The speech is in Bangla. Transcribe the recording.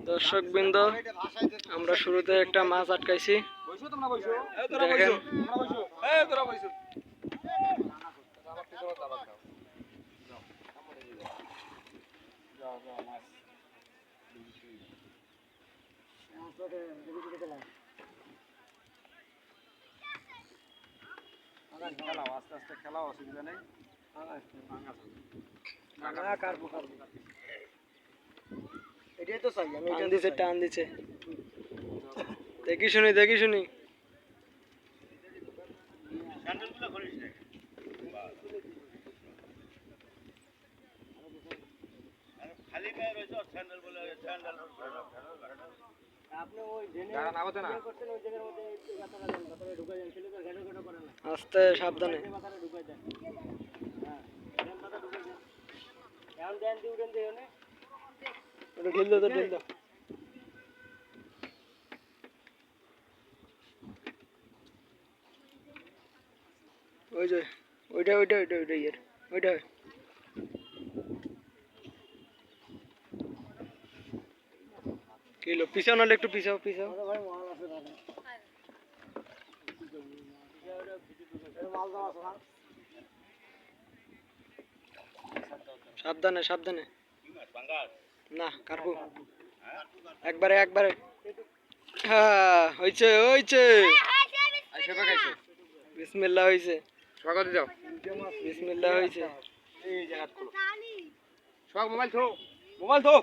দর্শকবৃন্দ, আমরা শুরুতে একটা মাছ আটকাইছি, দেখেন। আস্তে আস্তে খেলাও, অসুবিধা নেই। এটাই তো চাই আমি। টান দিছে, টান দিছে, দেখি শুনি, দেখি শুনি। আস্তে, সাবধানে। ঢিল দাও, ঢিল দাও। ওই যে ওইটা ওইটা ওইটা ওইটা ইয়ার ওইটা। কিলো পিছাও, নাহলে একটু পিছাও, পিছাও। সাবধানে, সাবধানে। না, কাটবো একবারে, একবারে। হ্যাঁ, হয়েছে, হয়েছে। বিসমিল্লাহ হয়েছে। স্বাগত যাও। বিসমিল্লাহ হয়েছে। এই জায়গা খোলো। সব মোবাইল থো, মোবাইল থো।